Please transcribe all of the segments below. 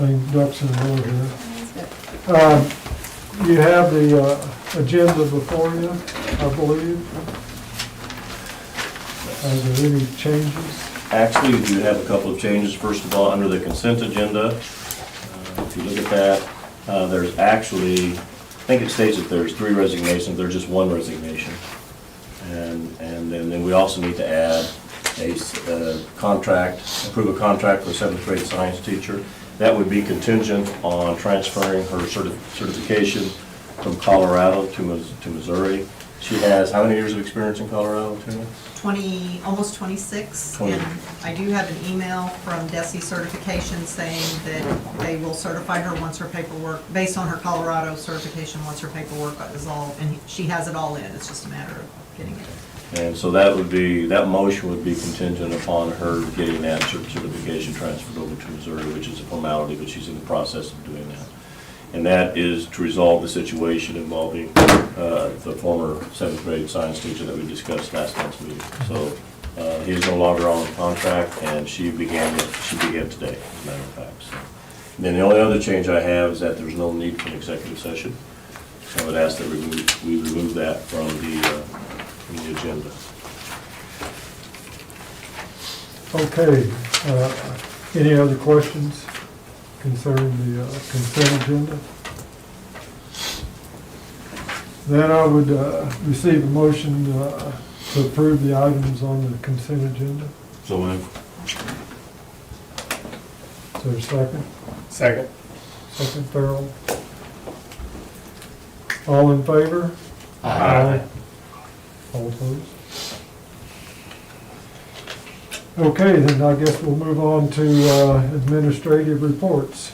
things, ducks in a row here. You have the agenda before you, I believe. Are there any changes? Actually, we do have a couple of changes. First of all, under the consent agenda, if you look at that, there's actually, I think it states that there's 3 resignations, there's just 1 resignation. And then we also need to add a contract, approve a contract for a 7th grade science teacher. That would be contingent on transferring her certification from Colorado to Missouri. She has how many years of experience in Colorado, Tina? Almost 26, 20. and I do have an email from DESE Certification saying that they will certify her once her paperwork, based on her Colorado certification, once her paperwork is all, and she has it all in, it's just a matter of getting it. And so that motion would be contingent upon her getting that certification transferred over to Missouri, which is a formality, but she's in the process of doing that. And that is to resolve the situation involving the former 7th grade science teacher that we discussed last month's meeting. So he is no longer on contract, and she began today, as a matter of fact. So. And then the only other change I have is that there's no need for an executive session. So I would ask that we remove that from the agenda. Okay, any other questions concerning the consent agenda? Then I would receive a motion to approve the items on the consent agenda. So moved. Is there a second? Second. Second, Farrell. All in favor? Aye. All opposed? Okay, then I guess we'll move on to administrative reports.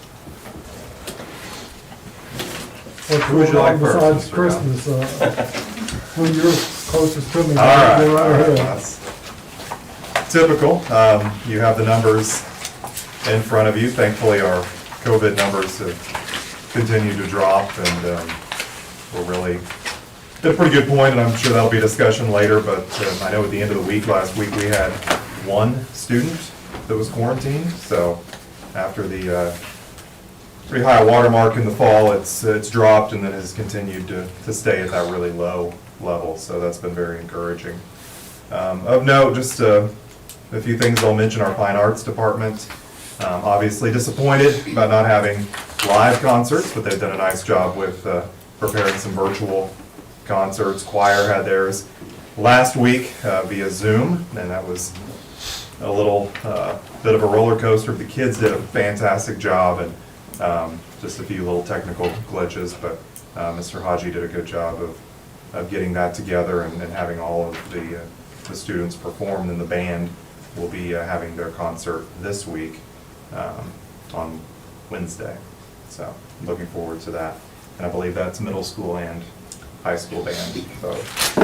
What's Who would you going like on first, besides Mr. Christmas? Well, you're closest to me. All right. Go right ahead. That's typical. You have the numbers in front of you. Thankfully, our COVID numbers have continued to drop, and we're really at a pretty good point, and I'm sure that'll be a discussion later, but I know at the end of the week, last week, we had 1 student that was quarantined, so after the pretty high watermark in the fall, it's dropped and then has continued to stay at that really low level, so that's been very encouraging. Of note, just a few things I'll mention. Our Fine Arts Department, obviously disappointed about not having live concerts, but they've done a nice job with preparing some virtual concerts. Choir had theirs last week via Zoom, and that was a little bit of a roller coaster. The kids did a fantastic job, and just a few little technical glitches, but Mr. Haji did a good job of getting that together and having all of the students perform. And the band will be having their concert this week on Wednesday, so looking forward to that. And I believe that's middle school and high school band both.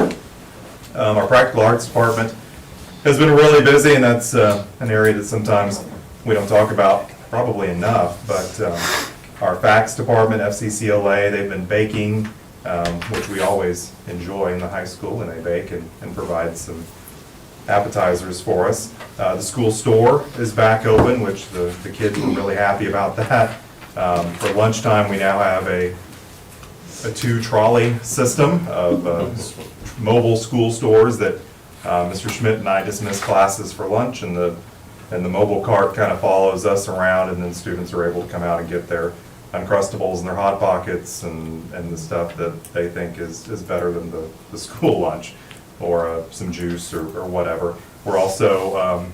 Our Practical Arts Department has been really busy, and that's an area that sometimes we don't talk about probably enough, but our FACS department, FCCLA, they've been baking, which we always enjoy in the high school when they bake and provide some appetizers for us. The school store is back open, which the kids were really happy about that. For lunchtime, we now have a 2-trolley system of mobile school stores that Mr. Schmidt and I dismiss classes for lunch, and the mobile cart kind of follows us around, and then students are able to come out and get their Uncrustables and their Hot Pockets and the stuff that they think is better than the school lunch, or some juice or whatever. We're also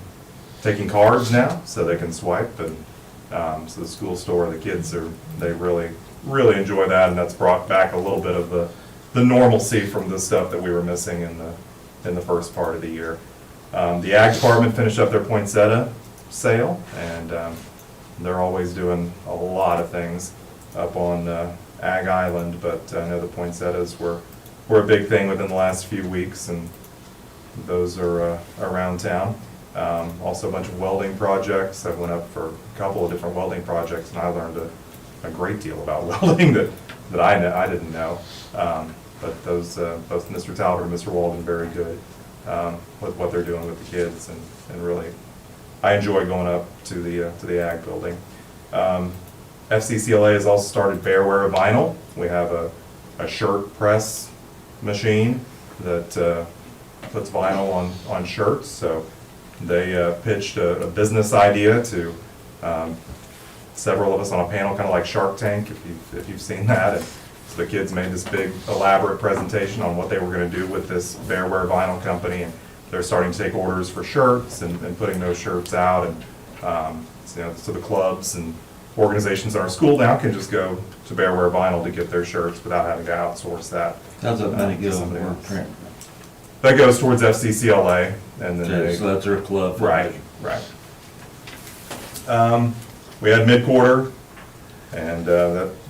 taking cards now, so they can swipe, and so the school store, the kids they really enjoy that, and that's brought back a little bit of the normalcy from the stuff that we were missing in the first part of the year. The Ag Department finished up their poinsettia sale, and they're always doing a lot of things up on Ag Island, but I know the poinsettias were a big thing within the last few weeks, and those are around town. Also a bunch of welding projects. I went up for a couple of different welding projects, and I learned a great deal about welding that I didn't know. But those, both Mr. Talbot and Mr. Walden, very good with what they're doing with the kids, and really, I enjoy going up to the Ag building. FCCLA has also started Bearwear Vinyl. We have a shirt press machine that puts vinyl on shirts. So they pitched a business idea to several of us on a panel, kind of like Shark Tank, if you've seen that. And so the kids made this big elaborate presentation on what they were going to do with this Bearwear Vinyl company, and they're starting to take orders for shirts and putting those shirts out. And so the clubs and organizations in our school now can just go to Bearwear Vinyl to get their shirts without having to outsource that. How's that money to go somebody for else. print? That goes towards FCCLA, and then Okay, so that's our club. right. We had mid-quarter, and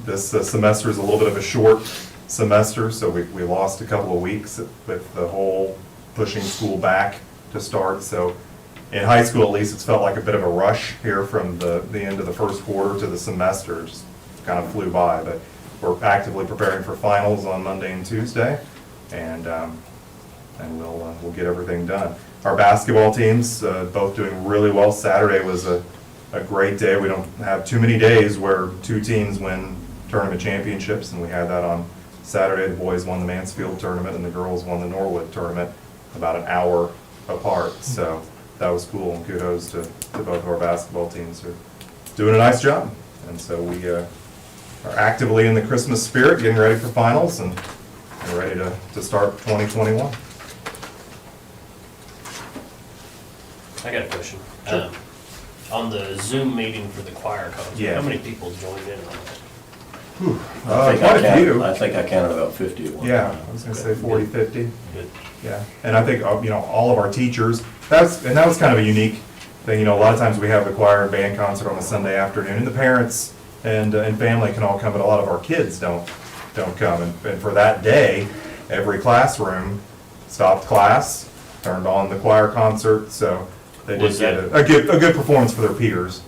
this semester is a little bit of a short semester, so we lost a couple of weeks with the whole pushing school back to start. So in high school, at least, it's felt like a bit of a rush here from the end of the first quarter to the semester. It just kind of flew by, but we're actively preparing for finals on Monday and Tuesday, and we'll get everything done. Our basketball teams, both doing really well. Saturday was a great day. We don't have too many days where two teams win tournament championships, and we had that on Saturday. The boys won the Mansfield tournament, and the girls won the Norwood tournament about an hour apart. So that was cool, and kudos to both of our basketball teams who are doing a nice job. And so we are actively in the Christmas spirit, getting ready for finals, and ready to start 2021. I got a question. On the Zoom meeting for the choir concert, Yeah. how many people joined in on that? Quite a few. I think I counted about 50 at one time. Yeah, I was gonna say 40, 50. Good. Yeah, and I think, all of our teachers, that was kind of a unique thing. A lot of times we have the choir and band concert on a Sunday afternoon, and the parents and family can all come, but a lot of our kids don't come. And for that day, every classroom stopped class, turned on the choir concert, so they did Was get that- a good performance for their peers.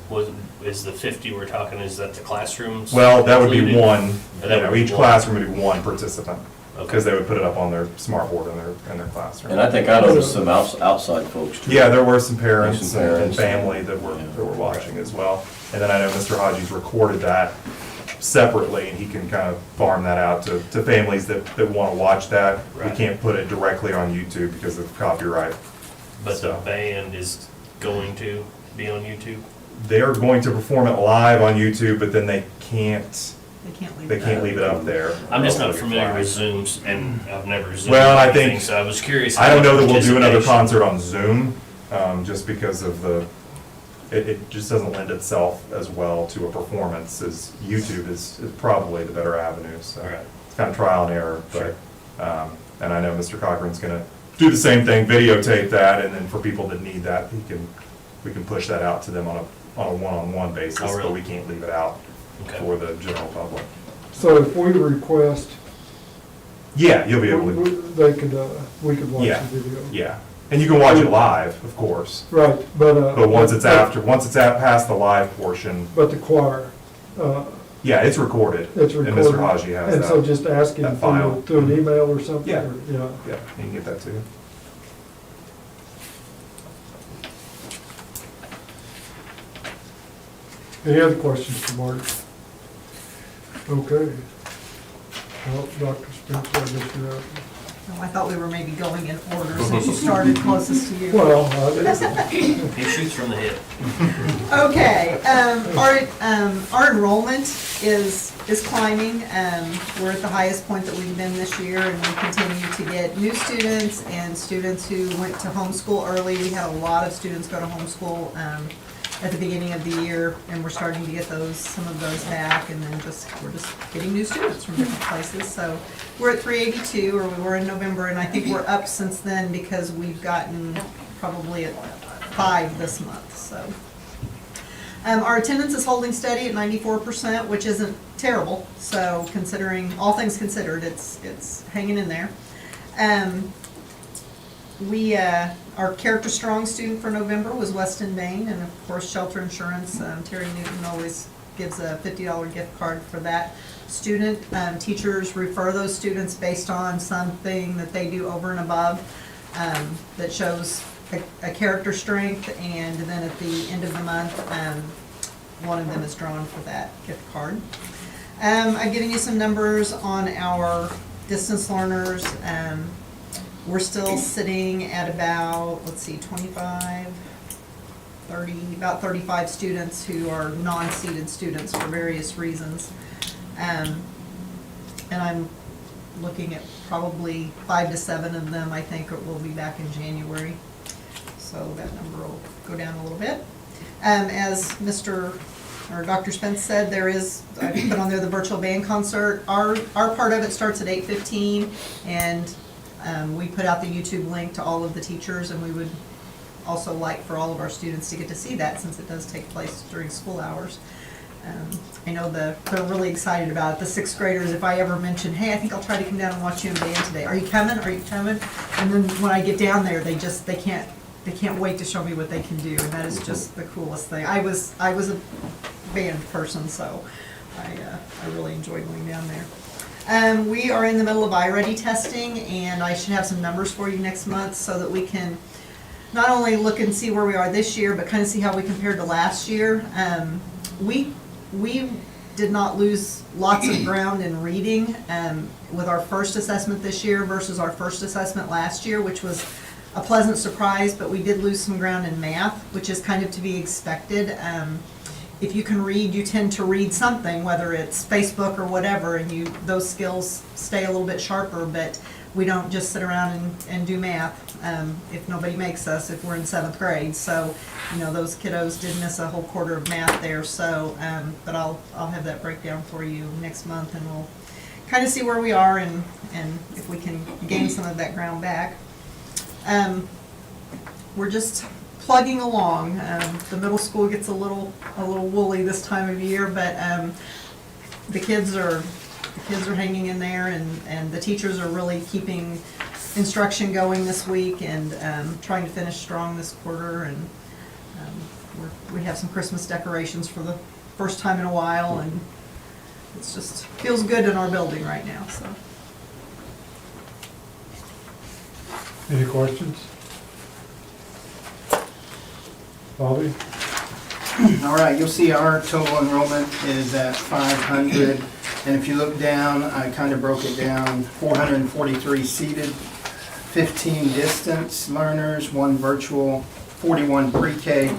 Is the 50 we're talking, is that the classrooms? Well, that would be included? one, That would be each one. classroom would be one participant, Okay. because they would put it up on their smart board in their classroom. And I think I noticed some outside folks too. Yeah, there were some parents Some and parents. family that were watching as well. And then I know Mr. Hodges recorded that separately, and he can kind of farm that out to families that want to watch that. We Right. can't put it directly on YouTube because of copyright. But the So, band is going to be on YouTube? they are going to perform it live on YouTube, but then they can't They can't leave it up there. I'm just not It'll get familiar with flagged. Zooms, and I've never Zoomed Well, I anything, think- so I was curious. I how don't know much that we'll do another participation- concert on Zoom, just because of it just doesn't lend itself as well to a performance as YouTube is probably the better avenue, so. Right. It's kind of trial and error, Sure. but, and I know Mr. Cochran's gonna do the same thing, videotape that, and then for people that need that, we can push that out to them on a one-on-one basis, Oh, really? but we can't leave it out Okay. for the general public. So if we request, Yeah, you'll be able to, we could watch Yeah. the video. yeah, and you can watch it live, of course, Right, but. but once it's past the live portion, But the choir, yeah, it's recorded. it's recorded. And Mr. Haji has And so that. just ask him that file. through an email or something? Yeah. or- Yeah. Yeah, you can get that too. Any other questions for Mark? Okay. Well, Dr. Spencer, I guess you're up. No, I thought we were maybe going in order since you started closest to you. Well, He shoots from the hip. Okay, our enrollment is climbing. We're at the highest point that we've been this year, and we continue to get new students and students who went to homeschool early. We had a lot of students go to homeschool at the beginning of the year, and we're starting to get some of those back, and then we're just getting new students from different places. So we're at 382, or we were in November, and I think we're up since then because we've gotten probably at 5 this month, so. Our attendance is holding steady at 94%, which isn't terrible, so considering, all things considered, it's hanging in there. Our Character Strong student for November was Weston Bain, and of course, Shelter Insurance, Terry Newton always gives a $50 gift card for that student. Teachers refer those students based on something that they do over and above that shows a character strength, and then at the end of the month, one of them is drawn for that gift card. I've given you some numbers on our distance learners. We're still sitting at about, let's see, 25, 30, about 35 students who are non-seated students for various reasons. And I'm looking at probably 5 to 7 of them, I think, will be back in January. So that number will go down a little bit. As Dr. Spence said, there is, I put on there the virtual band concert. Our part of it starts at 8:15, and we put out the YouTube link to all of the teachers, and we would also like for all of our students to get to see that, since it does take place during school hours. I know they're really excited about it. The 6th graders, if I ever mention, hey, I think I'll try to come down and watch you in band today. Are you coming? Are you coming? And then when I get down there, they can't wait to show me what they can do, and that is just the coolest thing. I was a band person, so I really enjoyed going down there. We are in the middle of iReady testing, and I should have some numbers for you next month so that we can not only look and see where we are this year, but kind of see how we compared to last year. We did not lose lots of ground in reading with our first assessment this year versus our first assessment last year, which was a pleasant surprise, but we did lose some ground in math, which is kind of to be expected. If you can read, you tend to read something, whether it's Facebook or whatever, and those skills stay a little bit sharper, but we don't just sit around and do math if nobody makes us, if we're in 7th grade. So, those kiddos did miss a whole quarter of math there. So, but I'll have that breakdown for you next month, and we'll kind of see where we are and if we can gain some of that ground back. We're just plugging along. The middle school gets a little woolly this time of year, but the kids are hanging in there, and the teachers are really keeping instruction going this week, and trying to finish strong this quarter. And we have some Christmas decorations for the first time in a while, and it's just feels good in our building right now. So. Any questions? Bobby? All right, you'll see our total enrollment is at 500, and if you look down, I kind of broke it down, 443 seated, 15 distance learners, 1 virtual, 41 pre-K,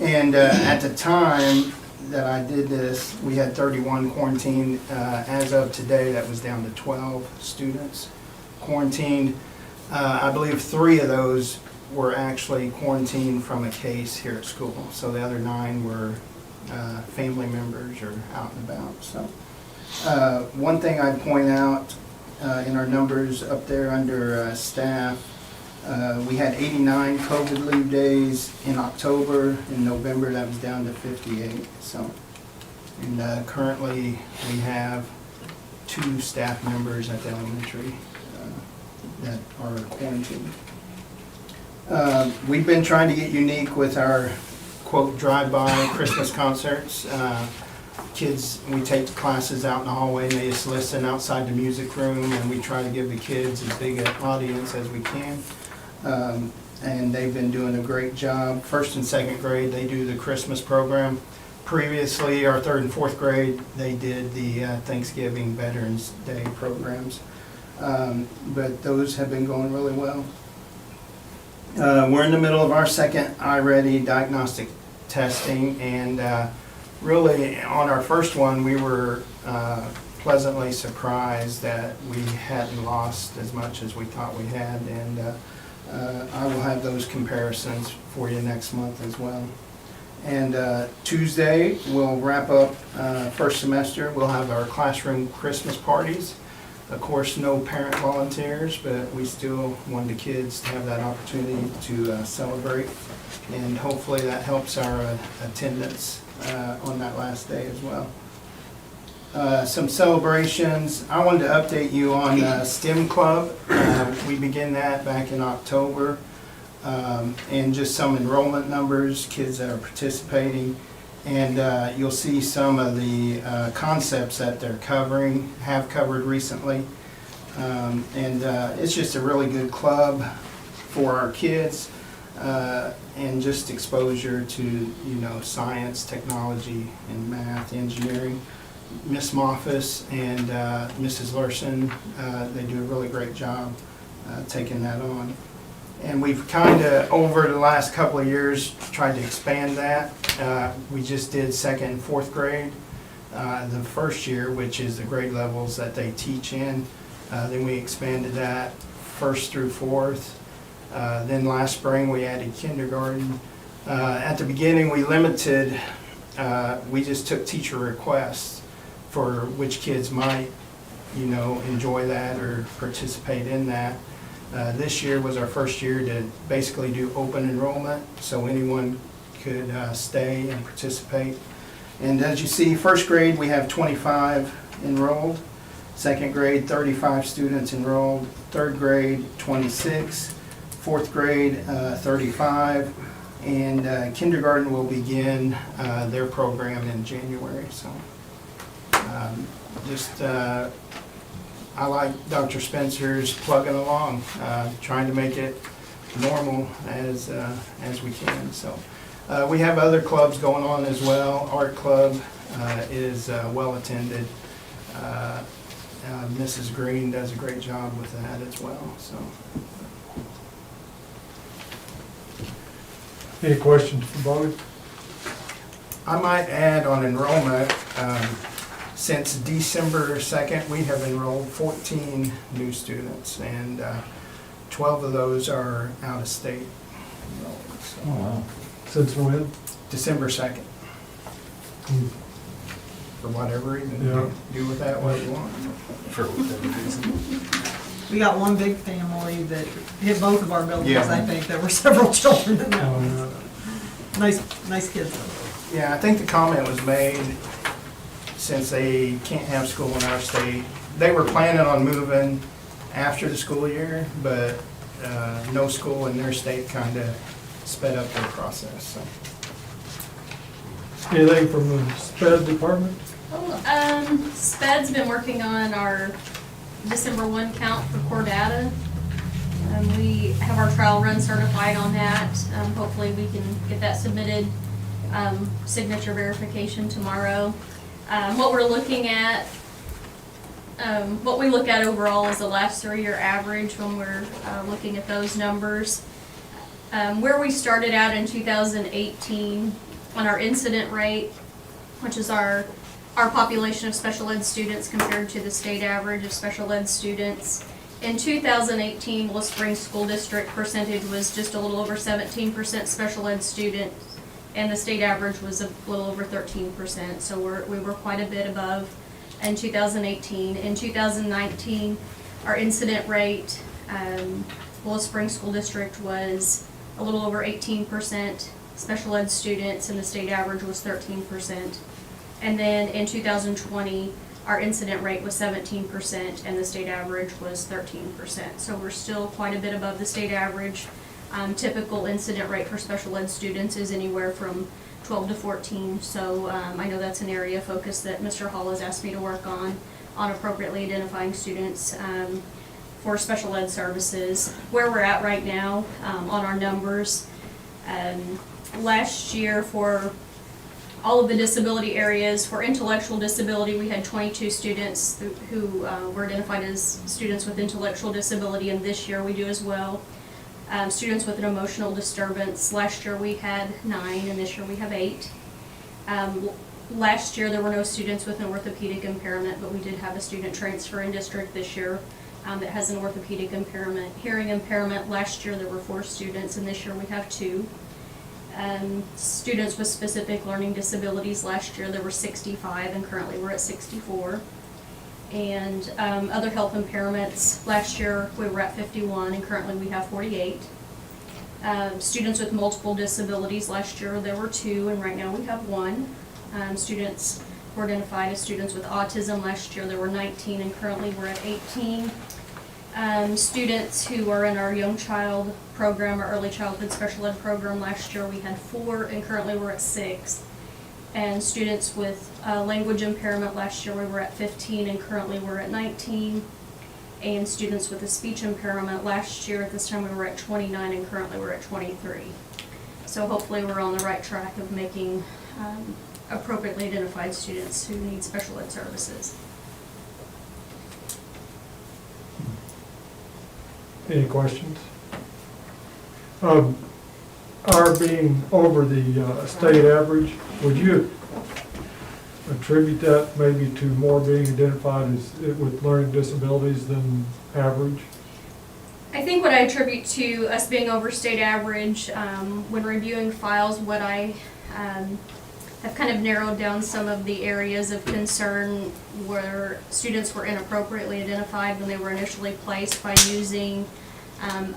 and at the time that I did this, we had 31 quarantined. As of today, that was down to 12 students quarantined. I believe 3 of those were actually quarantined from a case here at school. So the other 9 were family members or out and about. So one thing I'd point out in our numbers up there under staff, we had 89 COVID leave days in October. In November, that was down to 58. So, and currently we have 2 staff members at the elementary that are quarantined. We've been trying to get unique with our, quote, drive-by Christmas concerts. Kids, we take the classes out in the hallway and they just listen outside the music room, and we try to give the kids as big an audience as we can. And they've been doing a great job. 1st and 2nd grade, they do the Christmas program. Previously, our 3rd and 4th grade, they did the Thanksgiving, Veterans Day programs. But those have been going really well. We're in the middle of our second iReady diagnostic testing, and really on our first one, we were pleasantly surprised that we hadn't lost as much as we thought we had, and I will have those comparisons for you next month as well. And Tuesday, we'll wrap up first semester. We'll have our classroom Christmas parties. Of course, no parent volunteers, but we still want the kids to have that opportunity to celebrate. And hopefully that helps our attendance on that last day as well. Some celebrations. I wanted to update you on STEM Club. We began that back in October. And just some enrollment numbers, kids that are participating. And you'll see some of the concepts that they're have covered recently. And it's just a really good club for our kids. and just exposure to, you know, science, technology, and math, engineering. Miss Moffus and Mrs. Larson, they do a really great job taking that on. And we've kind of, over the last couple of years, tried to expand that. We just did second and fourth grade the first year, which is the grade levels that they teach in. Then we expanded that first through fourth. Then last spring, we added kindergarten. At the beginning, we limited, we just took teacher requests for which kids might, you know, enjoy that or participate in that. This year was our first year to basically do open enrollment, so anyone could stay and participate. And as you see, first grade, we have 25 enrolled. Second grade, 35 students enrolled. Third grade, 26. Fourth grade, 35. And kindergarten will begin their program in January. So I like Dr. Spencer's plugging along, trying to make it normal as we can. So we have other clubs going on as well. Art club is well attended. Mrs. Green does a great job with that as well. So Any questions for Bobby? I might add on enrollment, since December 2nd, we have enrolled 14 new students, and 12 of those are out of state enrolled. So, wow. Since when? December 2nd, for whatever reason. Yeah. Do with that what you want. For whatever reason. We got one big family that hit both of our buildings, Yeah. I think. There were several children in that Oh, one. yeah. Nice kids though. Yeah, I think the comment was made, since they can't have school in our state, they were planning on moving after the school year, but no school in their state kind of sped up their process. So. Anything from the SPED department? SPED's been working on our December 1 count for core data. We have our trial run certified on that. Hopefully we can get that submitted, signature verification tomorrow. What we're looking at, what we look at overall is the last 3-year average when we're looking at those numbers. Where we started out in 2018 on our incident rate, which is our population of special ed students compared to the state average of special ed students. In 2018, Willow Springs School District percentage was just a little over 17% special ed students, and the state average was a little over 13%, so we were quite a bit above in 2018. In 2019, our incident rate, Willow Springs School District was a little over 18% special ed students, and the state average was 13%. And then in 2020, our incident rate was 17%, and the state average was 13%. So we're still quite a bit above the state average. Typical incident rate for special ed students is anywhere from 12 to 14. So I know that's an area of focus that Mr. Hall has asked me to work on appropriately identifying students for special ed services. Where we're at right now on our numbers, last year for all of the disability areas, for intellectual disability, we had 22 students who were identified as students with intellectual disability, and this year we do as well. Students with an emotional disturbance, last year we had 9, and this year we have 8. Last year there were no students with an orthopedic impairment, but we did have a student transfer in district this year that has an orthopedic impairment. Hearing impairment, last year there were 4 students, and this year we have 2. Students with specific learning disabilities, last year there were 65, and currently we're at 64. And other health impairments, last year we were at 51, and currently we have 48. Students with multiple disabilities, last year there were 2, and right now we have 1. Students were identified as students with autism, last year there were 19, and currently we're at 18. Students who are in our Young Child program, our Early Childhood Special Ed program, last year we had 4, and currently we're at 6. And students with language impairment, last year we were at 15, and currently we're at 19. and students with a speech impairment. Last year at this time we were at 29 and currently we're at 23. So hopefully we're on the right track of making appropriately identified students who need special ed services. Any questions? Our being over the state average, would you attribute that maybe to more being identified as with learning disabilities than average? I think what I attribute to us being over state average, when reviewing files, what I have kind of narrowed down some of the areas of concern where students were inappropriately identified when they were initially placed by using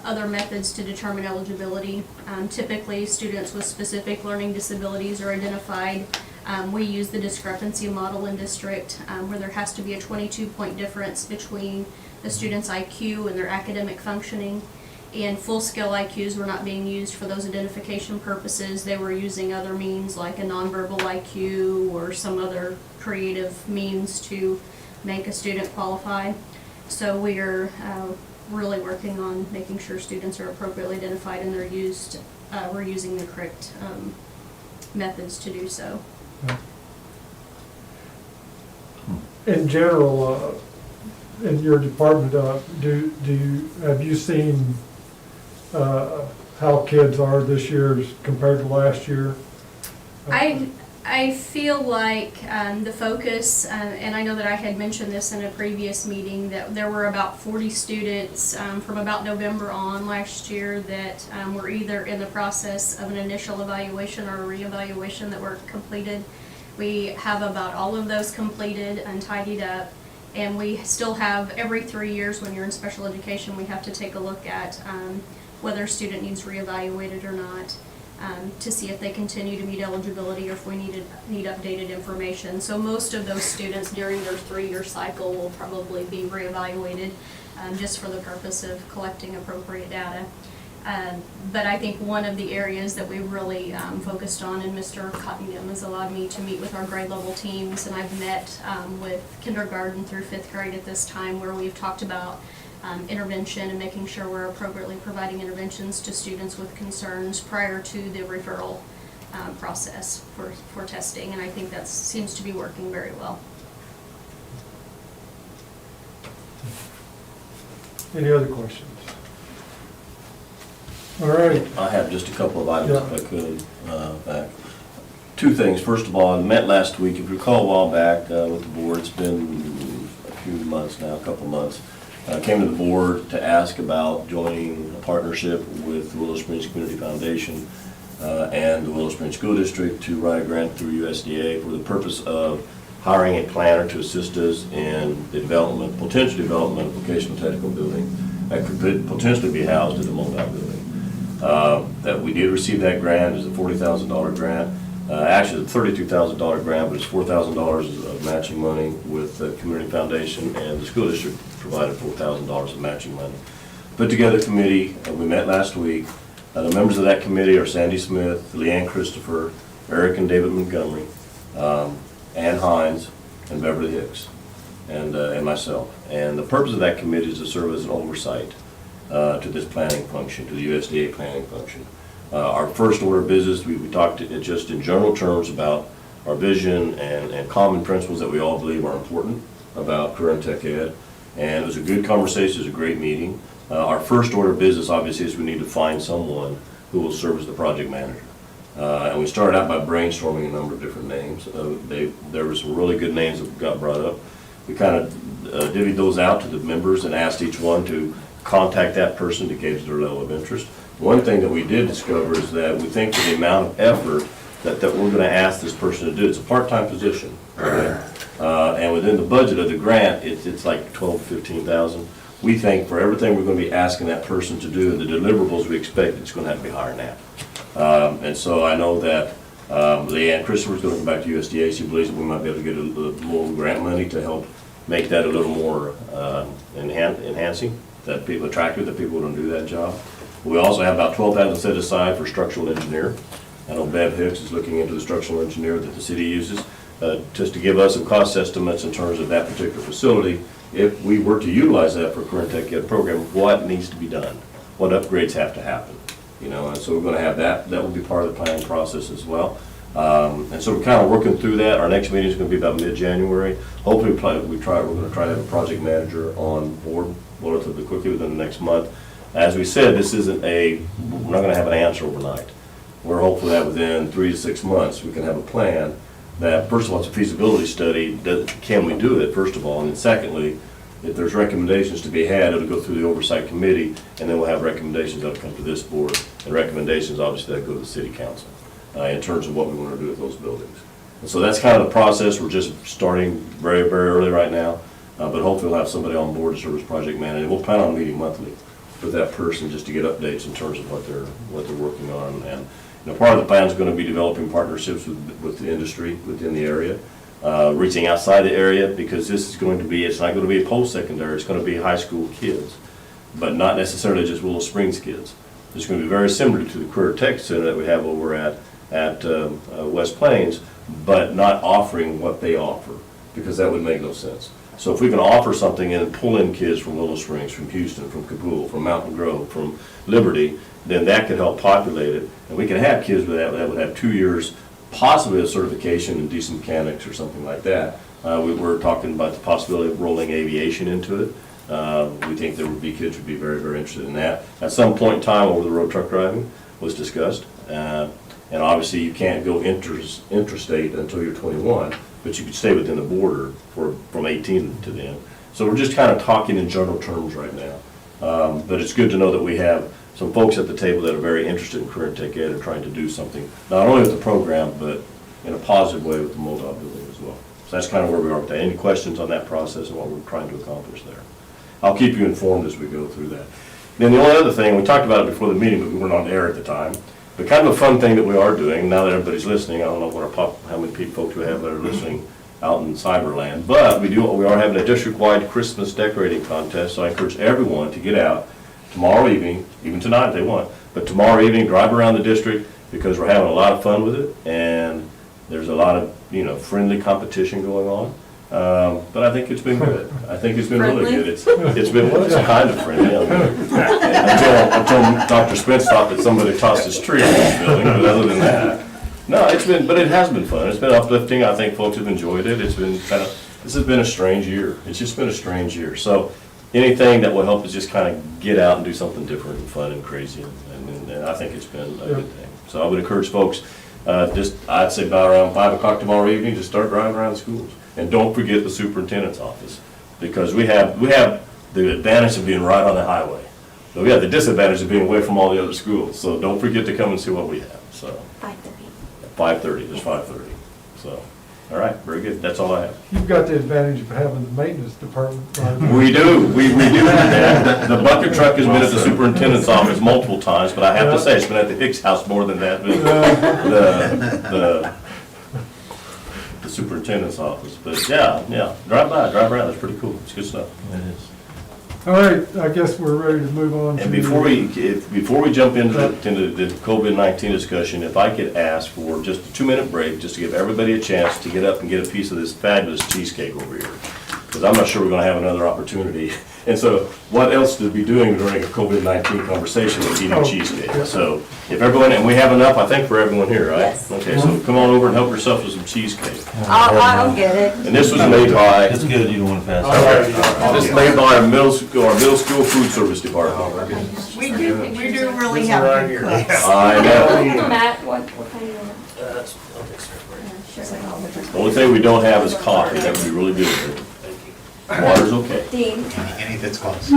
other methods to determine eligibility. Typically, students with specific learning disabilities are identified. We use the discrepancy model in district where there has to be a 22-point difference between the student's IQ and their academic functioning. And full-scale IQs were not being used for those identification purposes. They were using other means like a nonverbal IQ or some other creative means to make a student qualify. So we are really working on making sure students are appropriately identified and they're used, we're using the correct methods to do so. In general, in your department, have you seen how kids are this year compared to last year? I feel like the focus, and I know that I had mentioned this in a previous meeting, that there were about 40 students from about November on last year that were either in the process of an initial evaluation or a reevaluation that were completed. We have about all of those completed and tidied up, and we still have every 3 years when you're in special education, we have to take a look at whether a student needs reevaluated or not. To see if they continue to meet eligibility or if we need updated information. So most of those students during their 3-year cycle will probably be reevaluated just for the purpose of collecting appropriate data. But I think one of the areas that we really focused on, and Mr. Cottingham has allowed me to meet with our grade level teams, and I've met with kindergarten through 5th grade at this time, where we've talked about intervention and making sure we're appropriately providing interventions to students with concerns prior to the referral process for testing, and I think that seems to be working very well. Any other questions? All right. I have just a couple of items if I could, back. Two things. First of all, I met last week, if you recall a while back with the board, it's been a few months now, a couple months. Came to the board to ask about joining a partnership with the Willow Springs Community Foundation and the Willow Springs School District to write a grant through USDA for the purpose of hiring a planner to assist us in the development, potential development of vocational technical building that could potentially be housed at the mobile building. That we did receive that grant. It's a $40,000 grant. Actually, it's a $32,000 grant, but it's $4,000 of matching money with the Community Foundation, and the school district provided $4,000 of matching money. Put together a committee. We met last week. The members of that committee are Sandy Smith, Leanne Christopher, Eric and David Montgomery, Ann Hines, and Beverly Hicks, and myself. And the purpose of that committee is to serve as an oversight to this planning function, to the USDA planning function. Our first order of business, we talked just in general terms about our vision and common principles that we all believe are important about career and tech ed. And it was a good conversation, it was a great meeting. Our first order of business, obviously, is we need to find someone who will serve as the project manager. And we started out by brainstorming a number of different names. There were some really good names that got brought up. We kind of divvied those out to the members and asked each one to contact that person to gauge their level of interest. One thing that we did discover is that we think for the amount of effort that we're going to ask this person to do, it's a part-time position. Okay? And within the budget of the grant, it's like $12,000 to $15,000. We think for everything we're going to be asking that person to do, the deliverables we expect, it's going to have to be higher than that. And so I know that Leanne Christopher's going to come back to USDA. She believes that we might be able to get a little more grant money to help make that a little more enhancing, that people attractive, that people want to do that job. We also have about $12,000 set aside for structural engineer. I know Bev Hicks is looking into the structural engineer that the city uses just to give us some cost estimates in terms of that particular facility if we were to utilize that for current tech ed program, what needs to be done? What upgrades have to happen? You know, and so we're gonna have that will be part of the planning process as well. And so we're kind of working through that. Our next meeting is gonna be about mid-January. Hopefully, we're gonna try to have a project manager on board relatively quickly within the next month. As we said, this isn't we're not gonna have an answer overnight. We're hopeful that within 3 to 6 months, we can have a plan that, first of all, it's a feasibility study. Can we do it, first of all? And then secondly, if there's recommendations to be had, it'll go through the oversight committee, and then we'll have recommendations that'll come to this board, and recommendations, obviously, that go to the city council in terms of what we want to do with those buildings. And so that's kind of the process. We're just starting very, very early right now, but hopefully we'll have somebody on board to serve as project manager. We'll plan on meeting monthly with that person just to get updates in terms of what they're working on. And part of the plan is going to be developing partnerships with the industry within the area. Reaching outside the area, because this is going to be, it's not going to be a post-secondary, it's going to be high school kids, but not necessarily just Willow Springs kids. It's going to be very similar to the Career Tech Center that we have over at West Plains, but not offering what they offer, because that would make no sense. So if we can offer something and pull in kids from Willow Springs, from Houston, from Kabul, from Mountain Grove, from Liberty, then that could help populate it, and we can have kids with that would have 2 years possibly a certification in decent mechanics or something like that. We're talking about the possibility of rolling aviation into it. We think there would be kids who would be very, very interested in that. At some point in time, over-the-road truck driving was discussed. And obviously, you can't go interstate until you're 21, but you could stay within the border from 18 to then. So we're just kind of talking in general terms right now. But it's good to know that we have some folks at the table that are very interested in current tech ed and trying to do something, not only with the program, but in a positive way with the MoDOT building as well. So that's kind of where we are with that. Any questions on that process and what we're trying to accomplish there? I'll keep you informed as we go through that. Then the only other thing, we talked about it before the meeting, but we weren't on air at the time, but kind of a fun thing that we are doing, now that everybody's listening, I don't know how many folks we have that are listening out in Cyberland, but we are having a district-wide Christmas decorating contest, so I encourage everyone to get out tomorrow evening, even tonight if they want, but tomorrow evening, drive around the district, because we're having a lot of fun with it, and there's a lot of, friendly competition going on. But I think it's been good. I think it's been really good. It's been, well, it's kind of friendly. Until Dr. Spence thought that somebody tossed his tree in this building, but other than that, no, but it has been fun. It's been uplifting. I think folks have enjoyed it. This has been a strange year. It's just been a strange year. So anything that will help us just kind of get out and do something different and fun and crazy, and I think it's been a good thing. So I would encourage folks, I'd say about around 5 o'clock tomorrow evening, just start driving around the schools. And don't forget the superintendent's office, because we have the advantage of being right on the highway. But we have the disadvantage of being away from all the other schools. So don't forget to come and see what we have. So 5:30, there's 5:30. So, all right, very good. That's all I have. You've got the advantage of having the maintenance department. We do that. The bucket truck has been at the superintendent's office multiple times, but I have to say, it's been at the Hicks house more than that. The superintendent's office. But yeah, drive around. That's pretty cool. It's good stuff. It is. All right, I guess we're ready to move on to. And before we jump into the COVID-19 discussion, if I could ask for just a 2-minute break, just to give everybody a chance to get up and get a piece of this fabulous cheesecake over here, because I'm not sure we're going to have another opportunity. And so, what else to be doing during a COVID-19 conversation is eating cheesecake. So, if everyone, and we have enough, I think, for everyone here, right? Yes. Okay, so come on over and help yourself with some cheesecake. I'll get it. And this was made by. It's good, you don't want to pass. This is made by our middle school food service department. We do really have good cooks. I know. Matt, what kind do you want? I'll fix it for you. The only thing we don't have is coffee. That would be really good. Thank you. Water's okay. Dean, Any that's close.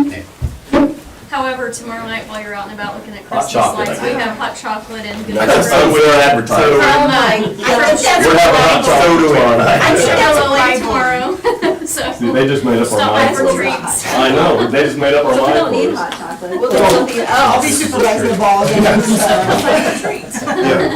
However, tomorrow night while you're out and about looking at Hot Christmas chocolate, lights, I we think. have hot chocolate and good That's fruit. what we're advertising. oh my gosh. We're having hot chocolate tomorrow night. I'm Yeah. yellow light tomorrow, so They just made up our stop by minds. for treats. I know, they just made up our So we mind don't need for us. hot chocolate. We'll do I'll be supervising the ball game. Yeah,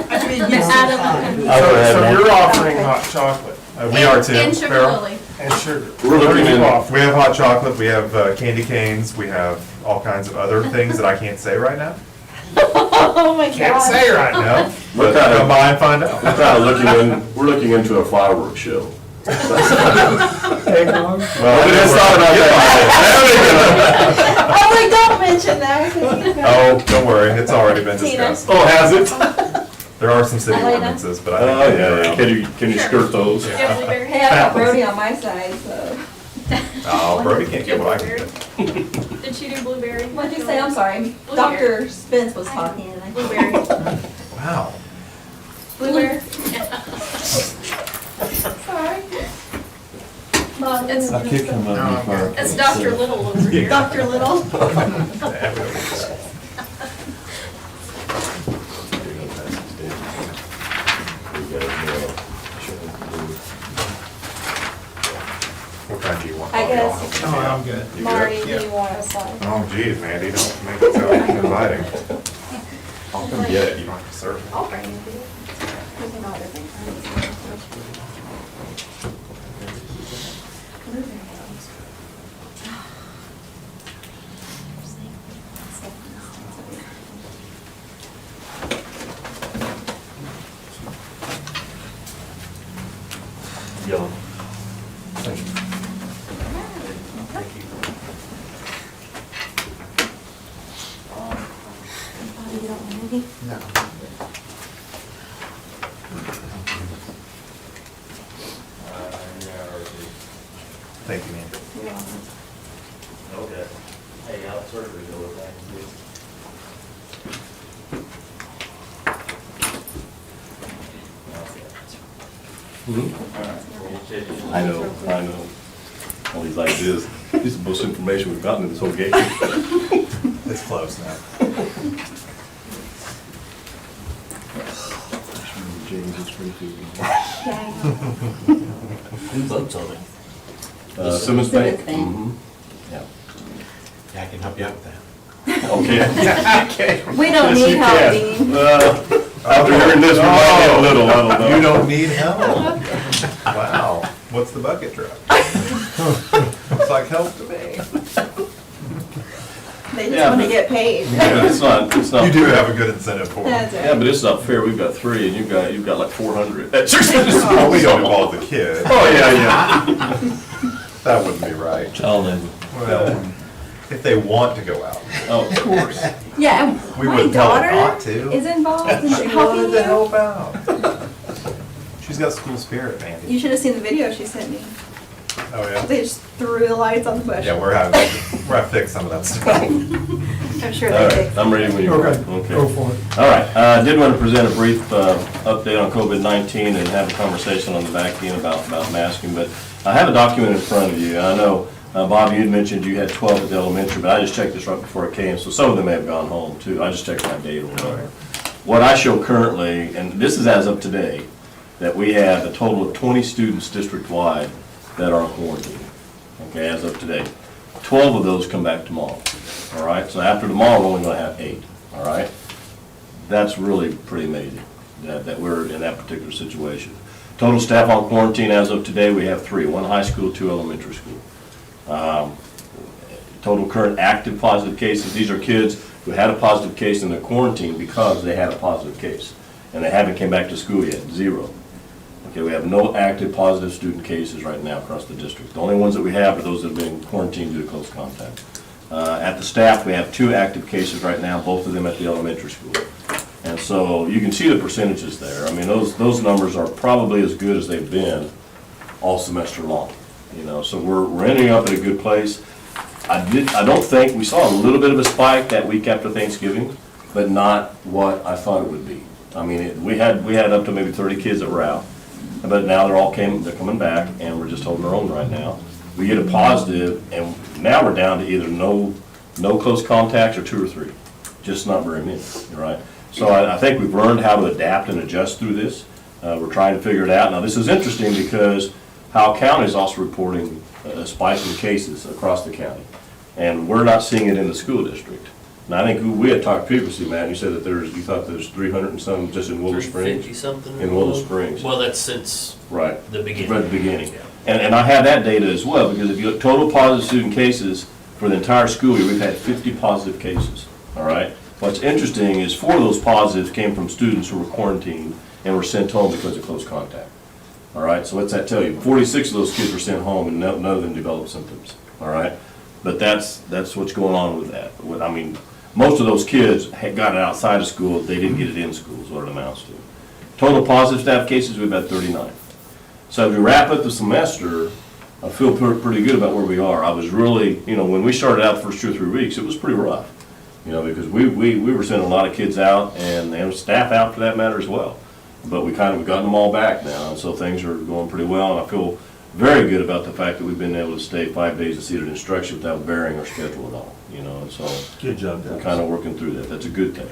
I mean, Adam. So you're offering hot chocolate we are too. And sugar Farrell. lily. and sugar. We're looking in, We have hot chocolate, we have candy canes, we have all kinds of other things that I can't say right now. Oh my Can't god. say right now. we're Come kind by and find out. of looking into a fireworks show. Eggnog? Well, we just thought about that. Oh, wait, don't mention that. 'cause you know. Oh, don't worry, it's already been Tina. discussed. Oh, has it? There are some city Elena? ordinances, but I Oh, think. yeah, can you skirt those? Yeah, Blueberry. Hey, I got Brody on my side, so. Oh, Brody can't get what I can get. Did she do blueberry? What'd you say? I'm sorry. Blueberry. Dr. Spence was talking and I. Blueberry. Wow. Blueberry. Sorry. It's, I kicked him out of the park. it's Dr. Little over here. Dr. Little. What kind do you want? I guess. Oh, I'm good. You Marty, good? do you want to sign? Oh, geez, Mandy, don't make it so inviting. I'll come get it, you don't have to serve me. I'll bring it to you. You can order it. Yellow. You don't want any? No. Thank you, Mandy. You're welcome. Okay. Hey, I'll sort of go with that. I know. All these ideas, this is the most information we've gotten in this whole game. It's close now. James is free too. Yeah, I know. Who votes on it? Simmons Bank? Simmons Bank. Mhm. Yeah. Yeah, I can help you out with that. Okay. We don't Yes, need you help, can. Dean. After hearing this, we might get a little, I don't know. You don't need help. Wow, what's the bucket truck? Looks like help to me. They just Yeah, want to but- get paid. Yeah, it's not. You do have a good incentive for That's it. right. Yeah, but it's not fair. We've got 3 and you've got like 400. That's Well, we don't involve the kid. Oh, yeah. That wouldn't be right. Child labor. Well, if they want to go out. Oh, of course. Yeah, and We my wouldn't tell her daughter not to. is involved in She helping wanted to you. help out. She's got school spirit, Mandy. You should have seen the video she sent me. Oh, yeah? They just threw the lights on the bush. Yeah, we're having to fix some of that stuff. I'm sure All they right, did. I'm ready when you are. Okay, go for it. All right, I did want to present a brief update on COVID-19 and have a conversation on the back end about masking, but I have a document in front of you. I know, Bob, you had mentioned you had 12 at the elementary, but I just checked this right before I came, so some of them may have gone home too. I just checked my data or whatever. What I show currently, and this is as of today, that we have a total of 20 students district-wide that are on quarantine, okay, as of today. 12 of those come back tomorrow, all right? So after tomorrow, we're only going to have 8, all right? That's really pretty amazing that we're in that particular situation. Total staff on quarantine as of today, we have 3, 1 high school, 2 elementary school. Total current active positive cases, these are kids who had a positive case in their quarantine because they had a positive case, and they haven't came back to school yet, 0. Okay, we have no active positive student cases right now across the district. The only ones that we have are those that have been quarantined due to close contact. At the staff, we have 2 active cases right now, both of them at the elementary school. And so you can see the percentages there. I mean, those numbers are probably as good as they've been all semester long. You know, so we're ending up at a good place. I don't think, we saw a little bit of a spike that week after Thanksgiving, but not what I thought it would be. I mean, we had up to maybe 30 kids that were out. But now they're coming back, and we're just holding our own right now. We get a positive, and now we're down to either no close contacts or 2 or 3, just not very many, right? So I think we've learned how to adapt and adjust through this. We're trying to figure it out. Now, this is interesting because Howell County is also reporting a spike in cases across the county, and we're not seeing it in the school district. Now, I think we had talked previously, Matt, you said that you thought there's 300 and some just in Willow Springs. 350-something? In Willow Springs. Well, that's since Right. the beginning. Right at the beginning. Yeah. And I have that data as well, because if you look total positive student cases for the entire school year, we've had 50 positive cases, all right? What's interesting is 4 of those positives came from students who were quarantined and were sent home because of close contact. All right, so what's that tell you? 46 of those kids were sent home and none of them developed symptoms, all right? But that's what's going on with that. I mean, most of those kids had gotten it outside of school, they didn't get it in school, is what it amounts to. Total positive staph cases, we've had 39. So as we wrap up the semester, I feel pretty good about where we are. I was really, you know, when we started out the first 2 or 3 weeks, it was pretty rough. You know, because we were sending a lot of kids out and staff out for that matter as well. But we kind of gotten them all back now, and so things are going pretty well, and I feel very good about the fact that we've been able to stay 5 days of seated instruction without varying our schedule at all, you know, and so. Good job, We're kind of working through that. That's a good thing.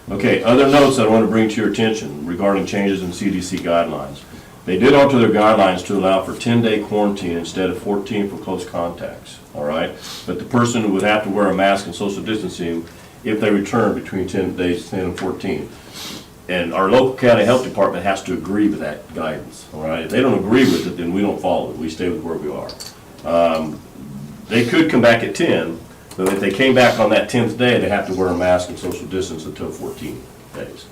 Okay, other notes that I want to bring to your attention regarding changes in CDC guidelines. They did alter their guidelines to allow for 10-day quarantine instead of 14 for close contacts, all right? But the person would have to wear a mask and social distancing if they return between 10 days, 10 and 14. And our local county health department has to agree with that guidance, all right? If they don't agree with it, then we don't follow it. We stay with where we are. They could come back at 10, but if they came back on that 10th day, they have to wear a mask and social distance until 14 days.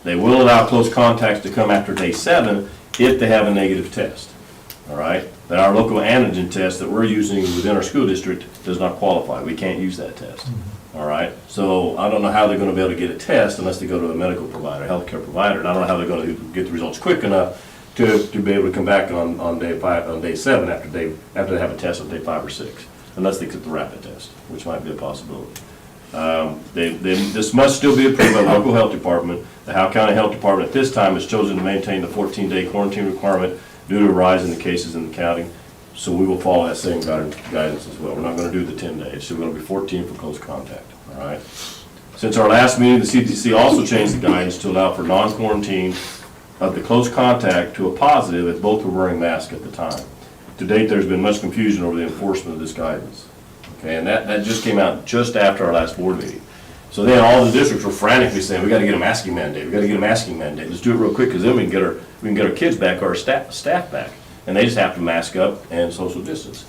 They will allow close contacts to come after day 7 if they have a negative test, all right? But our local antigen test that we're using within our school district does not qualify. We can't use that test, all right? So I don't know how they're going to be able to get a test unless they go to a medical provider, healthcare provider, and I don't know how they're going to get the results quick enough to be able to come back on day 5, on day 7 after they have a test on day 5 or 6, unless they get the rapid test, which might be a possibility. This must still be approved by the local health department. The Howe County Health Department at this time has chosen to maintain the 14-day quarantine requirement due to a rise in the cases in the county. So we will follow that same guidance as well. We're not going to do the 10 days. So we're going to be 14 for close contact, all right? Since our last meeting, the CDC also changed the guidance to allow for non-quarantine of the close contact to a positive if both were wearing masks at the time. To date, there's been much confusion over the enforcement of this guidance. Okay, and that just came out just after our last board meeting. So then all the districts were frantically saying, we gotta get a masking mandate, we gotta get a masking mandate. Let's do it real quick, because then we can get our kids back, or our staff back. And they just have to mask up and social distance.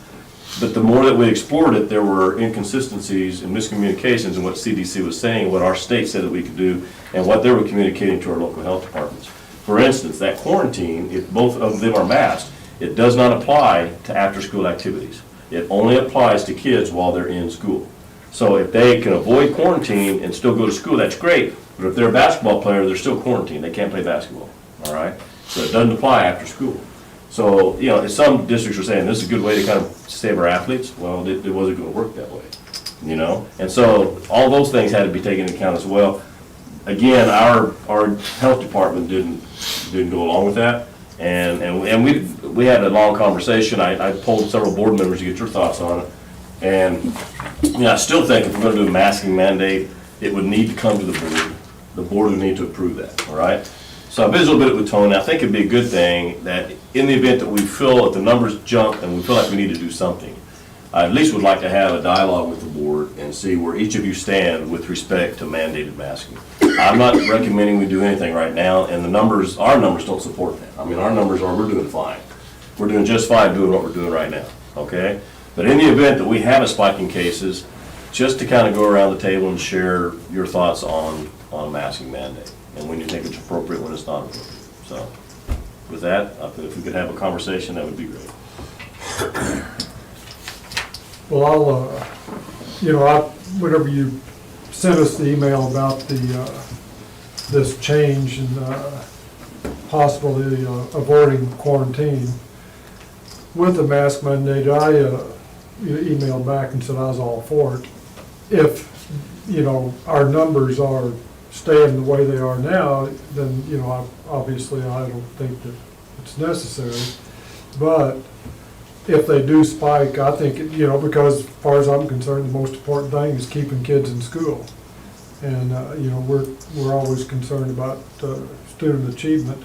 But the more that we explored it, there were inconsistencies and miscommunications in what CDC was saying, what our state said that we could do, and what they were communicating to our local health departments. For instance, that quarantine, if both of them are masked, it does not apply to after-school activities. It only applies to kids while they're in school. So if they can avoid quarantine and still go to school, that's great. But if they're a basketball player, they're still quarantined. They can't play basketball, all right? So it doesn't apply after school. So, you know, some districts are saying this is a good way to kind of save our athletes. Well, it wasn't going to work that way, you know? And so all those things had to be taken into account as well. Again, our health department didn't go along with that. And we had a long conversation. I polled several board members to get your thoughts on it. And, you know, I still think if we're going to do a masking mandate, it would need to come to the board. The board would need to approve that, all right? So I visited a little bit with Tony. I think it'd be a good thing that in the event that we feel that the numbers jump and we feel like we need to do something, I at least would like to have a dialogue with the board and see where each of you stand with respect to mandated masking. I'm not recommending we do anything right now, and our numbers don't support that. I mean, our numbers are, we're doing fine. We're doing just fine doing what we're doing right now, okay? But in the event that we have a spike in cases, just to kind of go around the table and share your thoughts on masking mandate, and when you think it's appropriate, when it's not appropriate. So, with that, if we could have a conversation, that would be great. Well, I'll, you know, whenever you sent us the email about this change and possibly avoiding quarantine with the mask mandate, I emailed back and said I was all for it. If, you know, our numbers are staying the way they are now, then, you know, obviously I don't think that it's necessary. But if they do spike, I think, you know, because as far as I'm concerned, the most important thing is keeping kids in school. And, you know, we're always concerned about student achievement,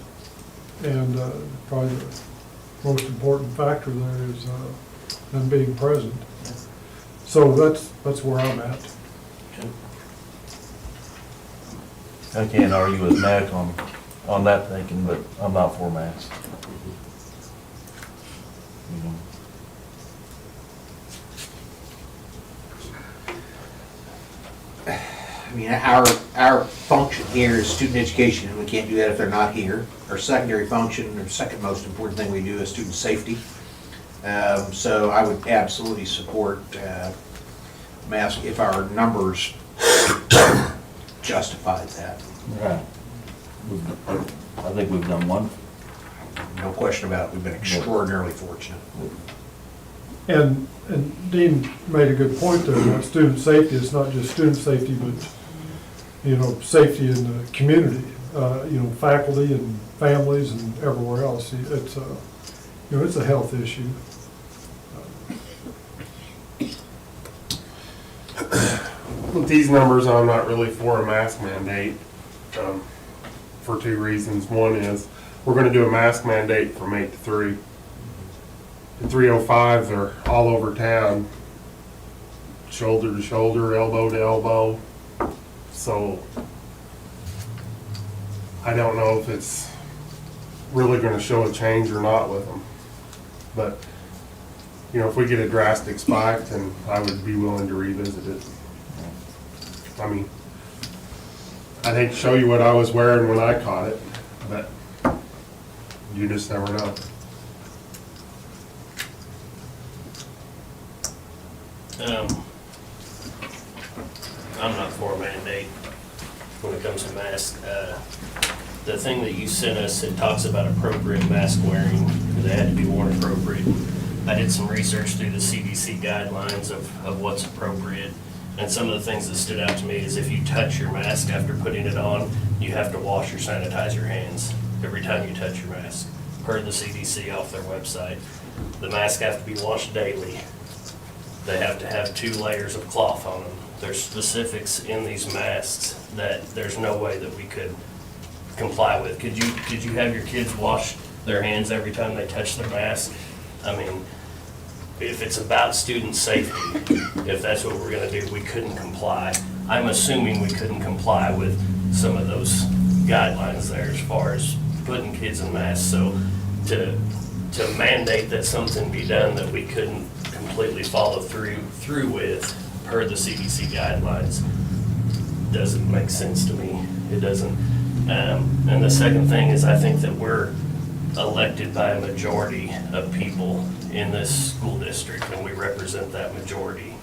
and probably the most important factor there is them being present. So that's where I'm at. I can't argue with Mac on that thinking, but I'm not for masks. You know. mean, our function here is student education, and we can't do that if they're not here. Our secondary function, or second most important thing we do is student safety. So I would absolutely support mask if our numbers justified that. Right. I think we've done one. No question about it, we've been extraordinarily fortunate. And Dean made a good point there about student safety. It's not just student safety, but, safety in the community, faculty and families and everywhere else. It's it's a health issue. With these numbers, I'm not really for a mask mandate, for two reasons. One is, we're gonna do a mask mandate from 8 to 3. The 305s are all over town, shoulder to shoulder, elbow to elbow. So, I don't know if it's really gonna show a change or not with them. But, if we get a drastic spike, then I would be willing to revisit it. I mean, I'd hate to show you what I was wearing when I caught it, but you just never know. I'm not for a mandate when it comes to masks. The thing that you sent us, it talks about appropriate mask wearing, they had to be worn appropriate. I did some research through the CDC guidelines of what's appropriate. And some of the things that stood out to me is if you touch your mask after putting it on, you have to wash or sanitize your hands every time you touch your mask, per the CDC off their website. The masks have to be washed daily. They have to have 2 layers of cloth on them. There's specifics in these masks that there's no way that we could comply with. Could you have your kids wash their hands every time they touch their mask? I mean, if it's about student safety, if that's what we're gonna do, we couldn't comply. I'm assuming we couldn't comply with some of those guidelines there as far as putting kids in masks. So to mandate that something be done that we couldn't completely follow through with per the CDC guidelines doesn't make sense to me. It doesn't. And the second thing is, I think that we're elected by a majority of people in this school district, and we represent that majority.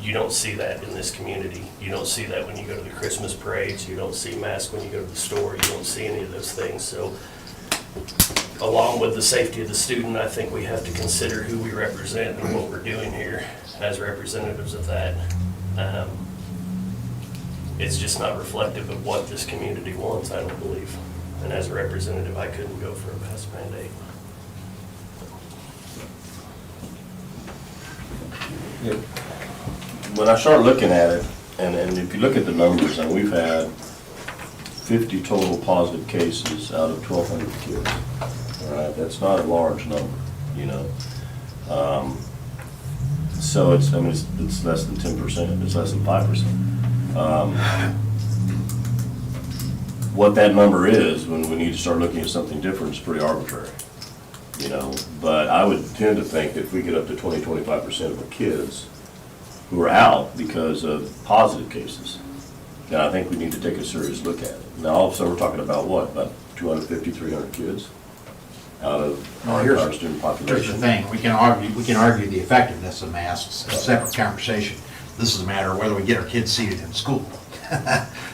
You don't see that in this community. You don't see that when you go to the Christmas parades. You don't see masks when you go to the store. You don't see any of those things. So along with the safety of the student, I think we have to consider who we represent and what we're doing here as representatives of that. It's just not reflective of what this community wants, I don't believe. And as a representative, I couldn't go for a mask mandate. When I start looking at it, and if you look at the numbers, and we've had 50 total positive cases out of 1,200 kids. All right, that's not a large number, So it's less than 10%, it's less than 5%. What that number is, when we need to start looking at something different, is pretty arbitrary, But I would tend to think that if we get up to 20-25% of the kids who are out because of positive cases, then I think we need to take a serious look at it. Now, all of a sudden, we're talking about what, about 250, 300 kids out of our entire student Here's population? the thing, we can argue the effectiveness of masks, a separate conversation. This is a matter of whether we get our kids seated in school.